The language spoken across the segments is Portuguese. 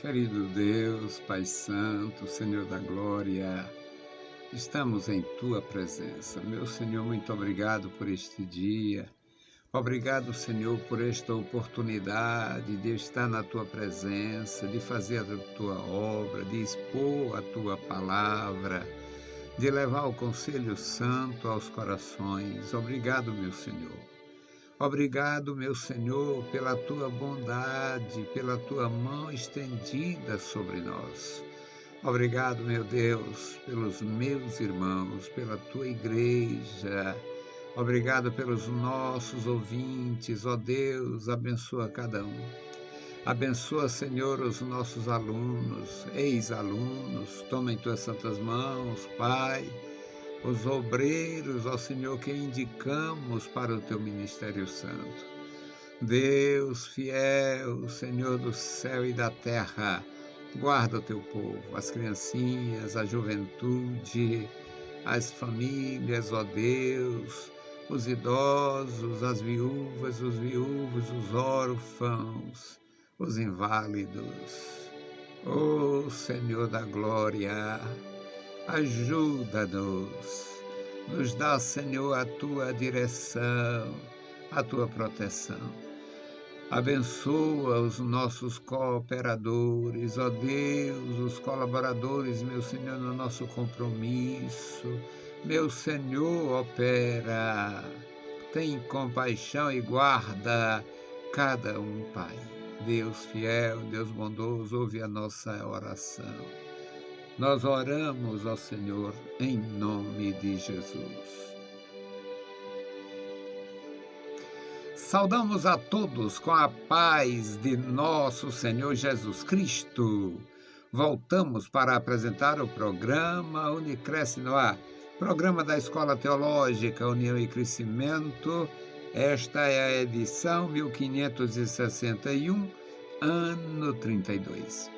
Querido Deus, Pai Santo, Senhor da Glória, estamos em Tua presença. Meu Senhor, muito obrigado por este dia. Obrigado, Senhor, por esta oportunidade de estar na Tua presença, de fazer a Tua obra, de expor a Tua palavra, de levar o conselho santo aos corações. Obrigado, meu Senhor. Obrigado, meu Senhor, pela tua bondade, pela tua mão estendida sobre nós. Obrigado, meu Deus, pelos meus irmãos, pela tua igreja. Obrigado pelos nossos ouvintes, ó Deus, abençoa cada um. Abençoa, Senhor, os nossos alunos, ex-alunos, toma em tuas santas mãos, Pai, os obreiros, ó Senhor, que indicamos para o teu ministério santo. Deus fiel, Senhor do céu e da terra, guarda o teu povo, as criancinhas, a juventude, as famílias, ó Deus, os idosos, as viúvas, os viúvos, os órfãos, os inválidos. Ó Senhor da glória, ajuda-nos, nos dá, Senhor, a tua direção, a tua proteção. Abençoa os nossos cooperadores, ó Deus, os colaboradores, meu Senhor, no nosso compromisso. Meu Senhor, opera, tem compaixão e guarda cada um, Pai. Deus fiel, Deus bondoso, ouve a nossa oração. Nós oramos, ó Senhor, em nome de Jesus. Saudamos a todos com a paz de nosso Senhor Jesus Cristo. Voltamos para apresentar o programa Unicresce no Ar, programa da Escola Teológica União e Crescimento. Esta é a edição 1561, ano 32.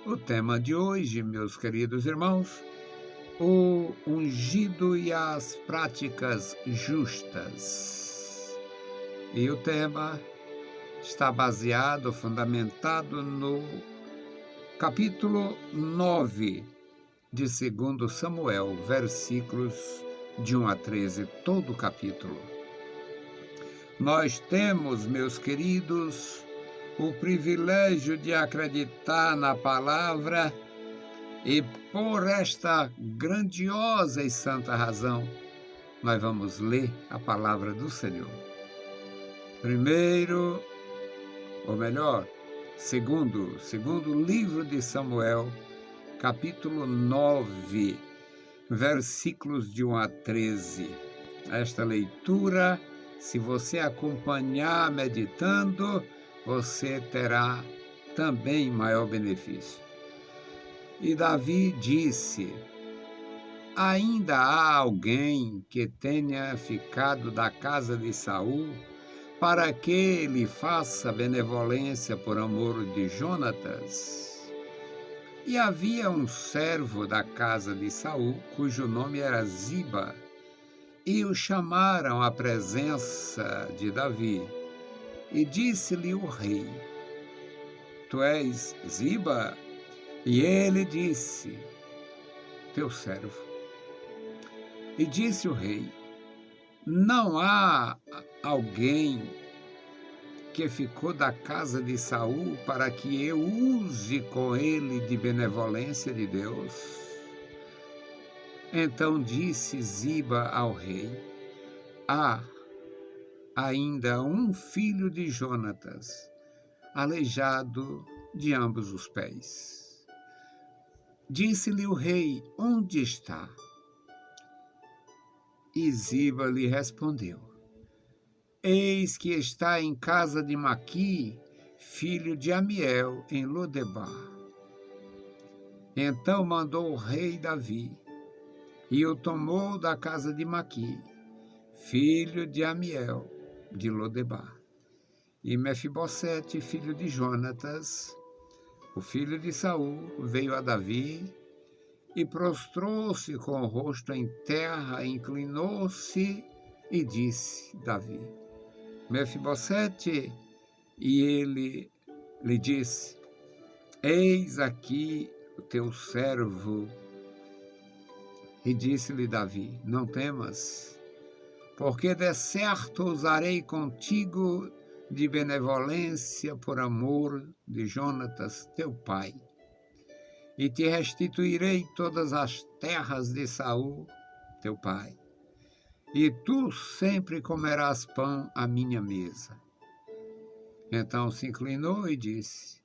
O tema de hoje, meus queridos irmãos, o ungido e as práticas justas. E o tema está baseado, fundamentado no capítulo 9 de 2 Samuel, versículos de 1 a 13, todo o capítulo. Nós temos, meus queridos, o privilégio de acreditar na palavra e por esta grandiosa e santa razão, nós vamos ler a palavra do Senhor. Primeiro, ou melhor, segundo livro de Samuel, capítulo 9, versículos de 1 a 13. Esta leitura, se você acompanhar meditando, você terá também maior benefício. E Davi disse: ainda há alguém que tenha ficado da casa de Saul, para que ele faça benevolência por amor de Jonatas? E havia um servo da casa de Saul, cujo nome era Ziba, e o chamaram à presença de Davi. E disse-lhe o rei: tu és Ziba? E ele disse: teu servo. E disse o rei: não há alguém que ficou da casa de Saul para que eu use com ele de benevolência de Deus? Então disse Ziba ao rei: há ainda um filho de Jonatas, aleijado de ambos os pés. Disse-lhe o rei: onde está? E Ziba lhe respondeu: eis que está em casa de Maqui, filho de Amiel, em Lodebar. Então mandou o rei Davi, e o tomou da casa de Maqui, filho de Amiel, de Lodebar. E Mefibosete, filho de Jonatas, o filho de Saul, veio a Davi, e prostrou-se com o rosto em terra, inclinou-se e disse Davi: Mefibosete. E ele lhe disse: Eis aqui o teu servo. E disse-lhe Davi: não temas, porque de certo usarei contigo de benevolência por amor de Jonatas, teu pai. E te restituirei todas as terras de Saul, teu pai. E tu sempre comerás pão à minha mesa. Então se inclinou e disse: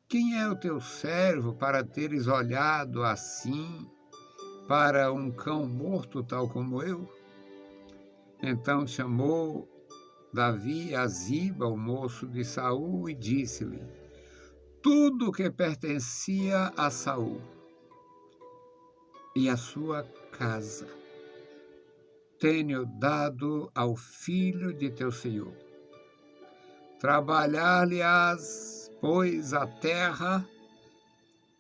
quem é o teu servo para teres olhado assim para um cão morto tal como eu? Então chamou Davi a Ziba, o moço de Saul, e disse-lhe tudo que pertencia a Saul e a sua casa tenho dado ao filho de teu senhor. Trabalhar-lhe-ás, pois, a terra,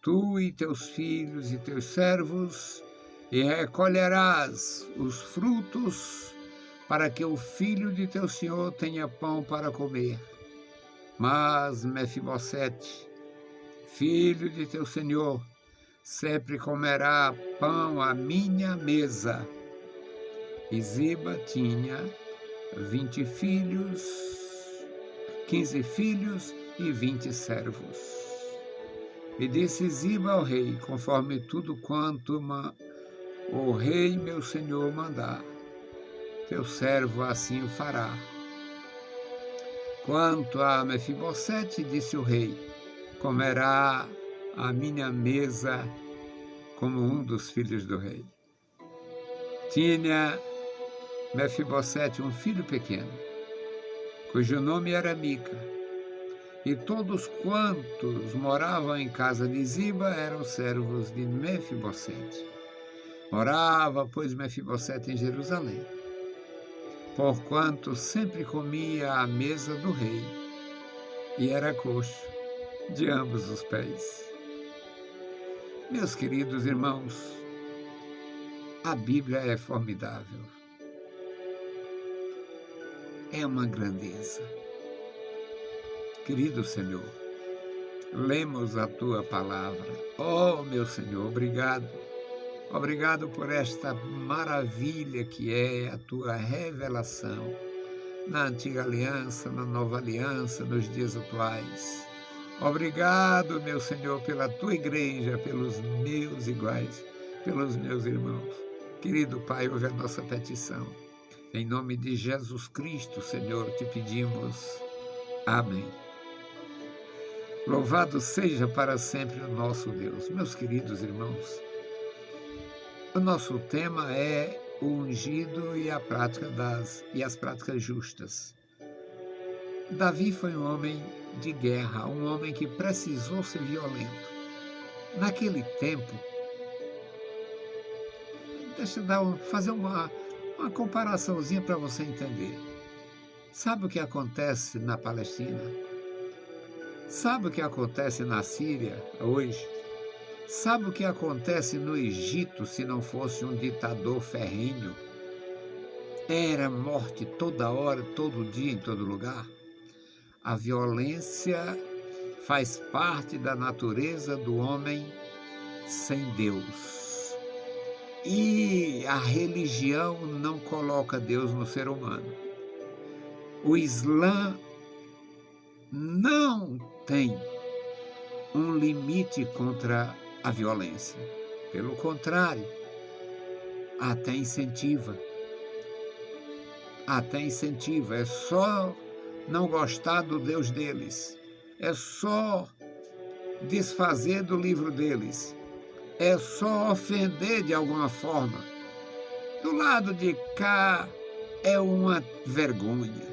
tu e teus filhos e teus servos, e recolherás os frutos, para que o filho de teu senhor tenha pão para comer. Mas Mefibosete, filho de teu senhor, sempre comerá pão à minha mesa. E Ziba tinha 20 filhos, 15 filhos e 20 servos. E disse Ziba ao rei, conforme tudo quanto o rei meu senhor mandar, teu servo assim o fará. Quanto a Mefibosete, disse o rei, comerá à minha mesa como um dos filhos do rei. Tinha Mefibosete um filho pequeno, cujo nome era Mica, e todos quantos moravam em casa de Ziba eram servos de Mefibosete. Morava, pois, Mefibosete em Jerusalém, porquanto sempre comia à mesa do rei, e era coxo de ambos os pés. Meus queridos irmãos, a Bíblia é formidável. É uma grandeza. Querido Senhor, lemos a Tua palavra. Oh, meu Senhor, obrigado. Obrigado por esta maravilha que é a Tua revelação na Antiga Aliança, na Nova Aliança, nos dias atuais. Obrigado, meu Senhor, pela Tua igreja, pelos meus iguais, pelos meus irmãos. Querido Pai, ouve a nossa petição. Em nome de Jesus Cristo, Senhor, te pedimos. Amém. Louvado seja para sempre o nosso Deus. Meus queridos irmãos, o nosso tema é o ungido e as práticas justas. Davi foi um homem de guerra, um homem que precisou ser violento. Naquele tempo, deixa eu fazer uma comparaçãozinha para você entender. Sabe o que acontece na Palestina? Sabe o que acontece na Síria hoje? Sabe o que acontece no Egito se não fosse um ditador ferrenho? Era morte toda hora, todo dia, em todo lugar. A violência faz parte da natureza do homem sem Deus. E a religião não coloca Deus no ser humano. O Islã não tem um limite contra a violência. Pelo contrário, até incentiva. É só não gostar do Deus deles. É só desfazer do livro deles. É só ofender de alguma forma. Do lado de cá é uma vergonha.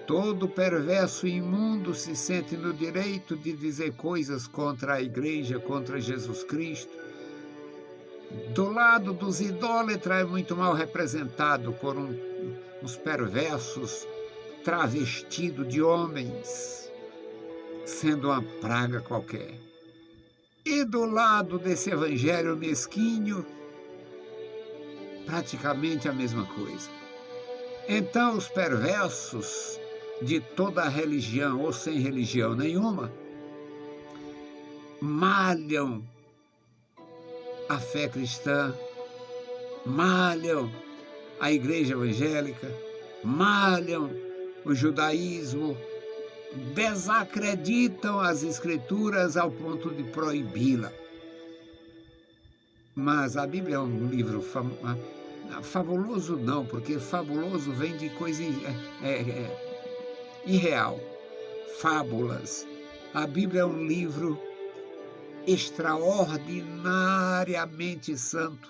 Todo perverso e imundo se sente no direito de dizer coisas contra a igreja, contra Jesus Cristo. Do lado dos idólatras é muito mal representado por uns perversos travestidos de homens, sendo uma praga qualquer. E do lado desse evangelho mesquinho, praticamente a mesma coisa. Então os perversos de toda a religião ou sem religião nenhuma malham a fé cristã, malham a igreja evangélica, malham o judaísmo, desacreditam as escrituras ao ponto de proibi-la. Mas a Bíblia é um livro fabuloso, não, porque fabuloso vem de coisa irreal, fábulas. A Bíblia é um livro extraordinariamente santo,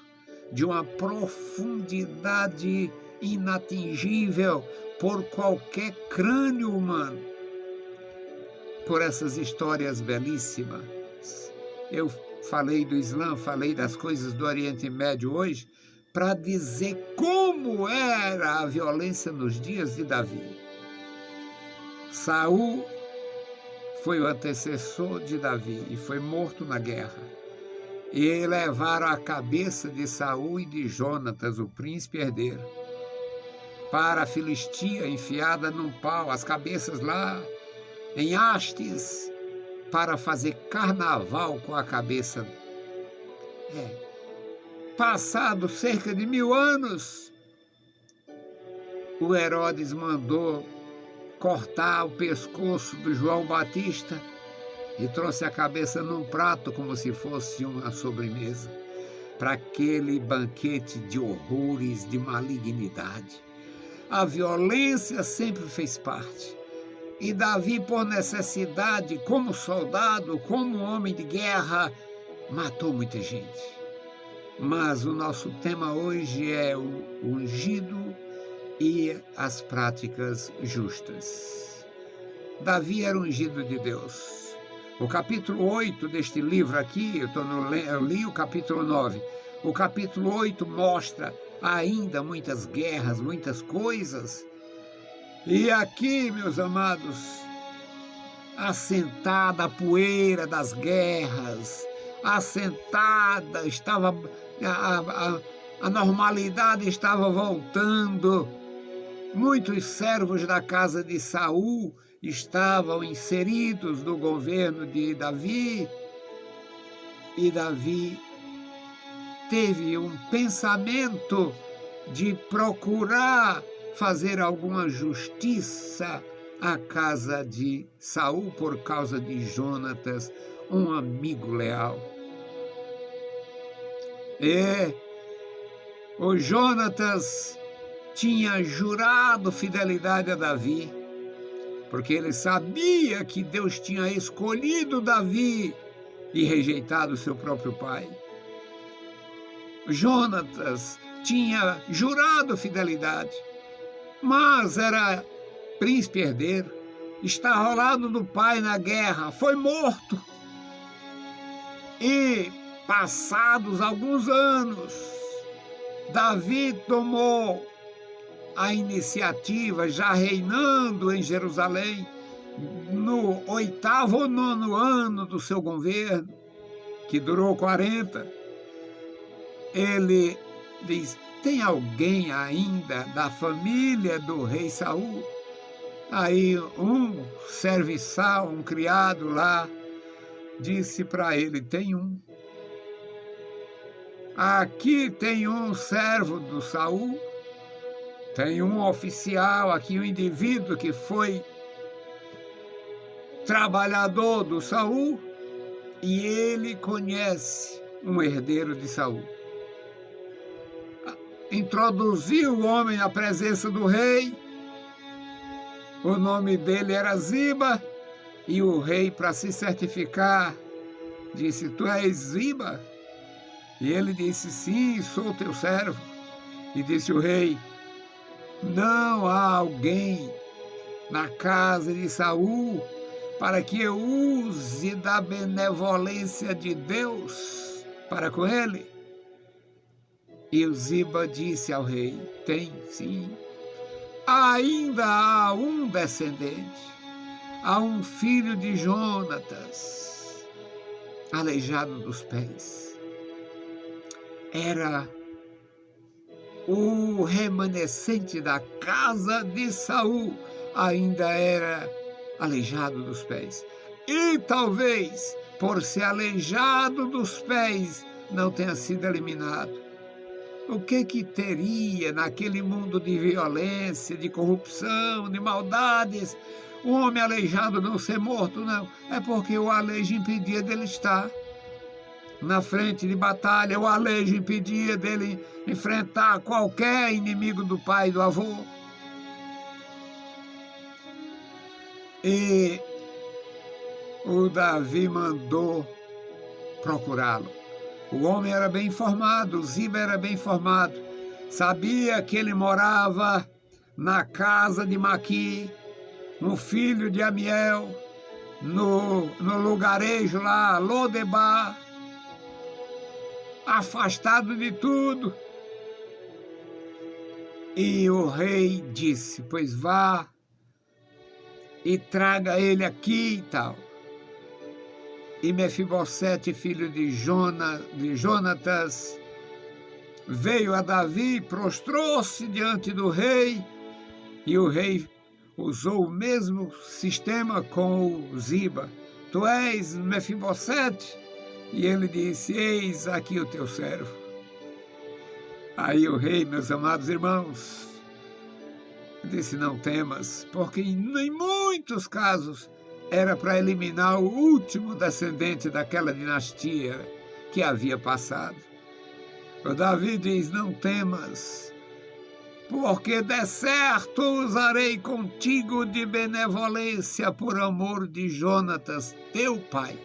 de uma profundidade inatingível por qualquer crânio humano. Por essas histórias belíssimas. Eu falei do Islã, falei das coisas do Oriente Médio hoje, para dizer como era a violência nos dias de Davi. Saul foi o antecessor de Davi e foi morto na guerra. E levaram a cabeça de Saul e de Jonatas, o príncipe herdeiro, para a Filistia, enfiada num pau, as cabeças lá em hastes, para fazer carnaval com a cabeça. Passado cerca de 1000 anos, o Herodes mandou cortar o pescoço do João Batista e trouxe a cabeça num prato como se fosse uma sobremesa, para aquele banquete de horrores, de malignidade. A violência sempre fez parte. E Davi, por necessidade, como soldado, como homem de guerra, matou muita gente. Mas o nosso tema hoje é o ungido e as práticas justas. Davi era ungido de Deus. O capítulo 8 deste livro aqui, eu li o capítulo 9. O capítulo 8 mostra ainda muitas guerras, muitas coisas. E aqui, meus amados, assentada a poeira das guerras, assentada, estava a normalidade estava voltando. Muitos servos da casa de Saul estavam inseridos no governo de Davi, e Davi teve um pensamento de procurar fazer alguma justiça à casa de Saul por causa de Jonatas, um amigo leal. O Jonatas tinha jurado fidelidade a Davi, porque ele sabia que Deus tinha escolhido Davi e rejeitado seu próprio pai. Jonatas tinha jurado fidelidade, mas era príncipe herdeiro, estava ao lado do pai na guerra, foi morto. E, passados alguns anos, Davi tomou a iniciativa, já reinando em Jerusalém, no 8º ou 9º ano do seu governo, que durou 40. Ele diz: tem alguém ainda da família do rei Saul? Aí um serviçal, um criado lá, disse para ele: tem um. Aqui tem um servo do Saul, tem um oficial aqui, um indivíduo que foi trabalhador do Saul, e ele conhece um herdeiro de Saul. Introduziu o homem na presença do rei. O nome dele era Ziba, e o rei, para se certificar, disse: tu és Ziba? E ele disse: sim, sou teu servo. E disse o rei: não há alguém na casa de Saul para que eu use da benevolência de Deus para com ele? E o Ziba disse ao rei: tem sim, ainda há um descendente, há um filho de Jonatas, aleijado dos pés. Era o remanescente da casa de Saul, ainda era aleijado dos pés. E talvez por ser aleijado dos pés, não tenha sido eliminado. O que teria naquele mundo de violência, de corrupção, de maldades, um homem aleijado não ser morto? Não, é porque o aleijo impedia dele estar na frente de batalha, o aleijo impedia dele enfrentar qualquer inimigo do pai e do avô. E o Davi mandou procurá-lo. O homem era bem informado, Ziba era bem informado, sabia que ele morava na casa de Maqui, no filho de Amiel, no lugarejo lá, Lodebar, afastado de tudo. E o rei disse: pois vá e traga ele aqui e tal. E Mefibosete, filho de Jonatas, veio a Davi, prostrou-se diante do rei, e o rei usou o mesmo sistema com o Ziba. Tu és Mefibosete? E ele disse: eis aqui o teu servo. Aí o rei, meus amados irmãos, disse: não temas, porque em muitos casos era para eliminar o último descendente daquela dinastia que havia passado. O Davi diz: não temas, porque de certo usarei contigo de benevolência por amor de Jonatas, teu pai.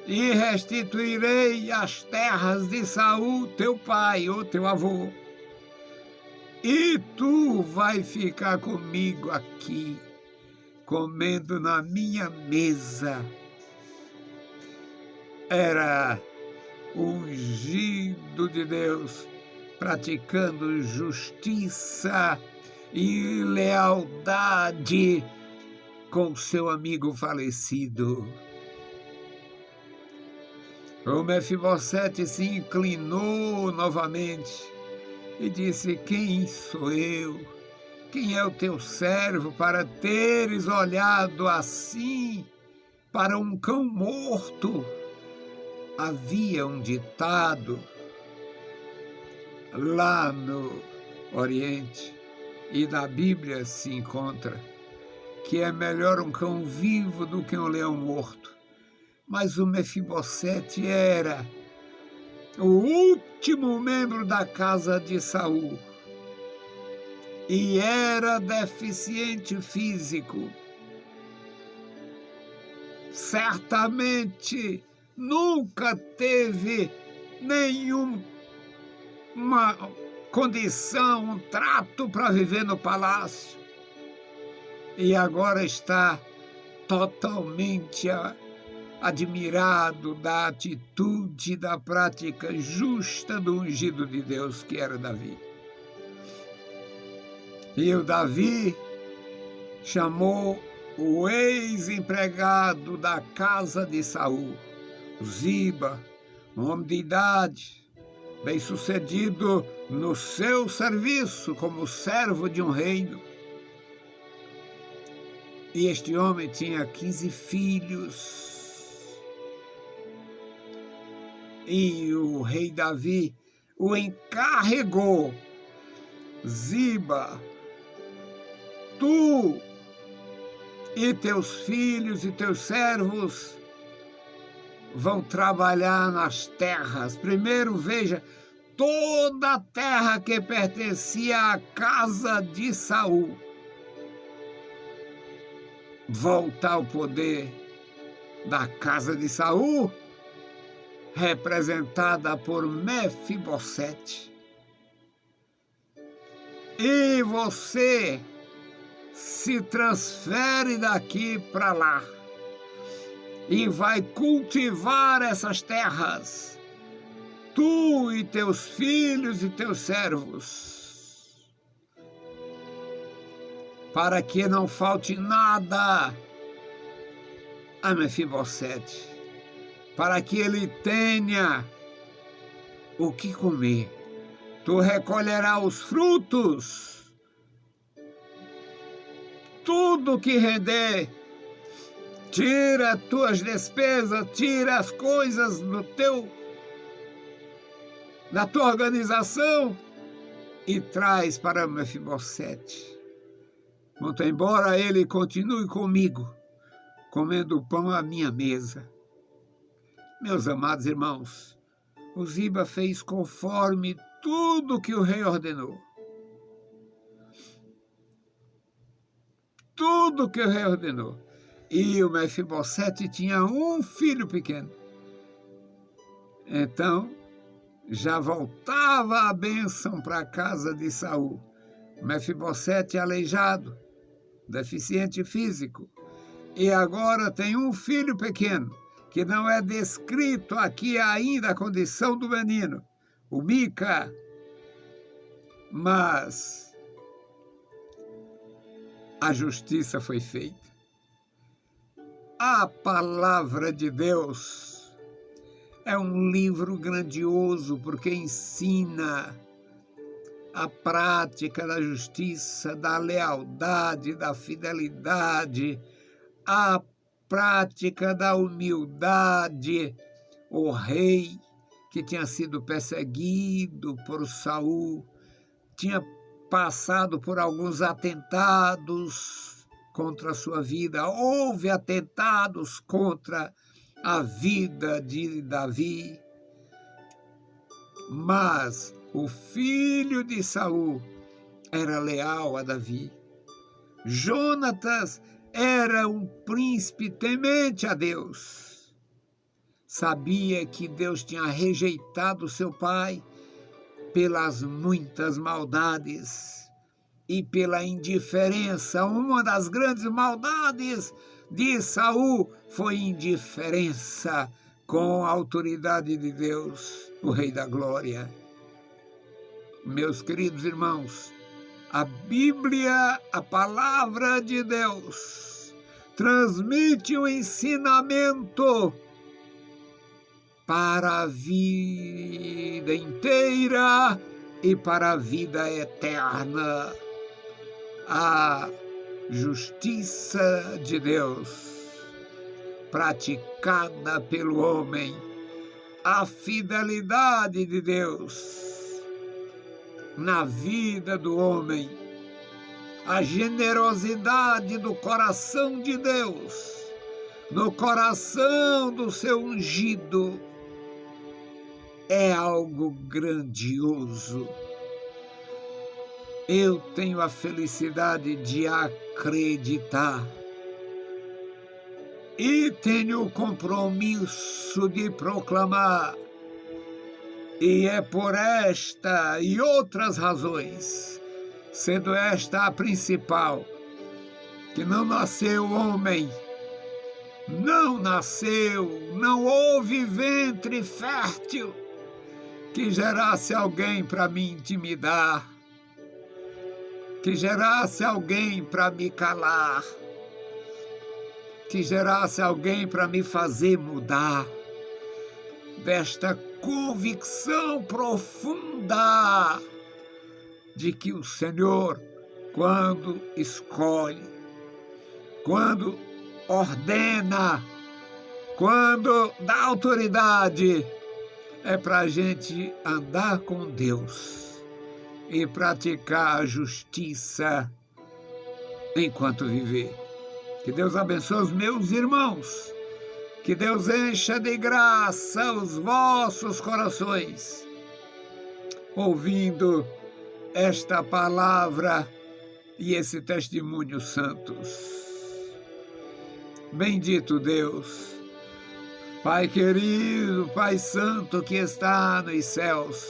E restituirei as terras de Saul, teu pai, ou teu avô. E tu vai ficar comigo aqui, comendo na minha mesa. Era ungido de Deus, praticando justiça e lealdade com seu amigo falecido. O Mefibosete se inclinou novamente e disse: quem sou eu? Quem é o teu servo para teres olhado assim para um cão morto? Havia um ditado lá no Oriente, e na Bíblia se encontra, que é melhor um cão vivo do que um leão morto. Mas o Mefibosete era o último membro da casa de Saul e era deficiente físico. Certamente nunca teve nenhuma condição, um trato para viver no palácio. E agora está totalmente admirado da atitude, da prática justa do ungido de Deus, que era Davi. E o Davi chamou o ex-empregado da casa de Saul, Ziba, um homem de idade, bem-sucedido no seu serviço como servo de um reino. E este homem tinha 15 filhos. E o rei Davi o encarregou: Ziba, tu e teus filhos e teus servos vão trabalhar nas terras. Primeiro, veja, toda a terra que pertencia à casa de Saul volta ao poder da casa de Saul, representada por Mefibosete. E você se transfere daqui para lá e vai cultivar essas terras, tu e teus filhos e teus servos, para que não falte nada a Mefibosete, para que ele tenha o que comer. Tu recolherás os frutos, tudo que render, tira as tuas despesas, tira as coisas da tua organização e traz para Mefibosete. Muito embora ele continue comigo, comendo pão à minha mesa. Meus amados irmãos, o Ziba fez conforme tudo que o rei ordenou. Tudo que o rei ordenou. E o Mefibosete tinha um filho pequeno. Então, já voltava a bênção para a casa de Saul. Mefibosete aleijado, deficiente físico. E agora tem um filho pequeno, que não é descrito aqui ainda a condição do menino, o Mica. Mas a justiça foi feita. A palavra de Deus é um livro grandioso porque ensina a prática da justiça, da lealdade, da fidelidade, a prática da humildade. O rei, que tinha sido perseguido por Saul, tinha passado por alguns atentados contra a sua vida. Houve atentados contra a vida de Davi, mas o filho de Saul era leal a Davi. Jonatas era um príncipe temente a Deus. Sabia que Deus tinha rejeitado seu pai pelas muitas maldades e pela indiferença. Uma das grandes maldades de Saul foi indiferença com a autoridade de Deus, o Rei da Glória. Meus queridos irmãos, a Bíblia, a palavra de Deus, transmite o ensinamento para a vida inteira e para a vida eterna. A justiça de Deus praticada pelo homem, a fidelidade de Deus na vida do homem, a generosidade do coração de Deus no coração do seu ungido é algo grandioso. Eu tenho a felicidade de acreditar e tenho o compromisso de proclamar. E é por esta e outras razões, sendo esta a principal, que não nasceu homem, não houve ventre fértil que gerasse alguém para me intimidar, que gerasse alguém para me calar, que gerasse alguém para me fazer mudar desta convicção profunda de que o Senhor, quando escolhe, quando ordena, quando dá autoridade, é para a gente andar com Deus e praticar a justiça enquanto viver. Que Deus abençoe os meus irmãos. Que Deus encha de graça os vossos corações, ouvindo esta palavra e esse testemunho santos. Bendito Deus, Pai querido, Pai santo que está nos céus,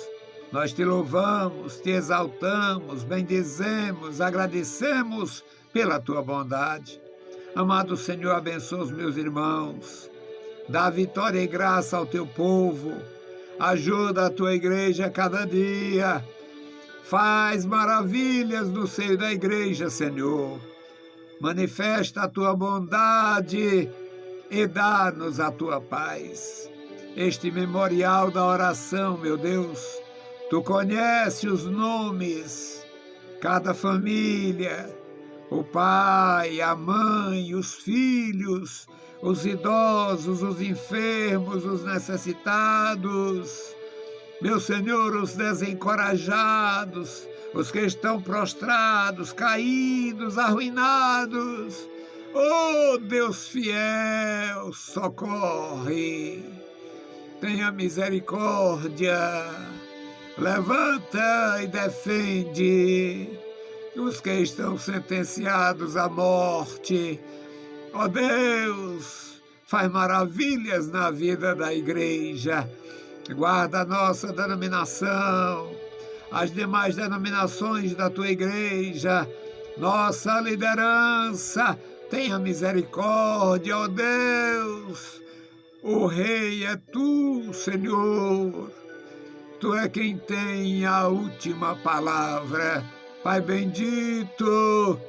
nós te louvamos, te exaltamos, bendizemos, agradecemos pela tua bondade. Amado Senhor, abençoa os meus irmãos, dá vitória e graça ao teu povo, ajuda a tua igreja a cada dia, faz maravilhas no seio da igreja, Senhor. Manifesta a tua bondade e dá-nos a tua paz. Este memorial da oração, meu Deus, tu conheces os nomes, cada família, o pai, a mãe, os filhos, os idosos, os enfermos, os necessitados, meu Senhor, os desencorajados, os que estão prostrados, caídos, arruinados. Oh, Deus fiel, socorre, tenha misericórdia, levanta e defende os que estão sentenciados à morte. Ó Deus, faz maravilhas na vida da igreja, guarda a nossa denominação, as demais denominações da tua igreja, nossa liderança, tenha misericórdia, ó Deus. O Rei é tu, Senhor, tu é quem tem a última palavra. Pai bendito,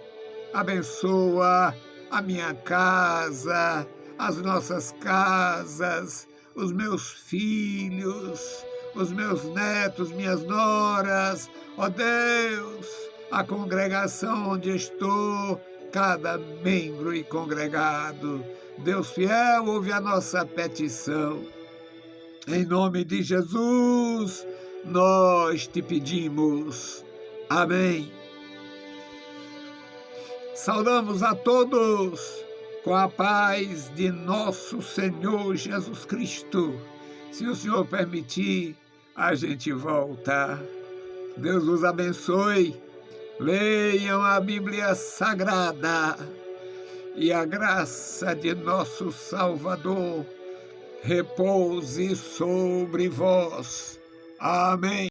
abençoa a minha casa, as nossas casas, os meus filhos, os meus netos, minhas noras, ó Deus, a congregação onde estou, cada membro e congregado. Deus fiel, ouve a nossa petição. Em nome de Jesus, nós te pedimos. Amém. Saudamos a todos com a paz de nosso Senhor Jesus Cristo. Se o Senhor permitir, a gente volta. Deus os abençoe. Leiam a Bíblia Sagrada e a graça de nosso Salvador repouse sobre vós. Amém.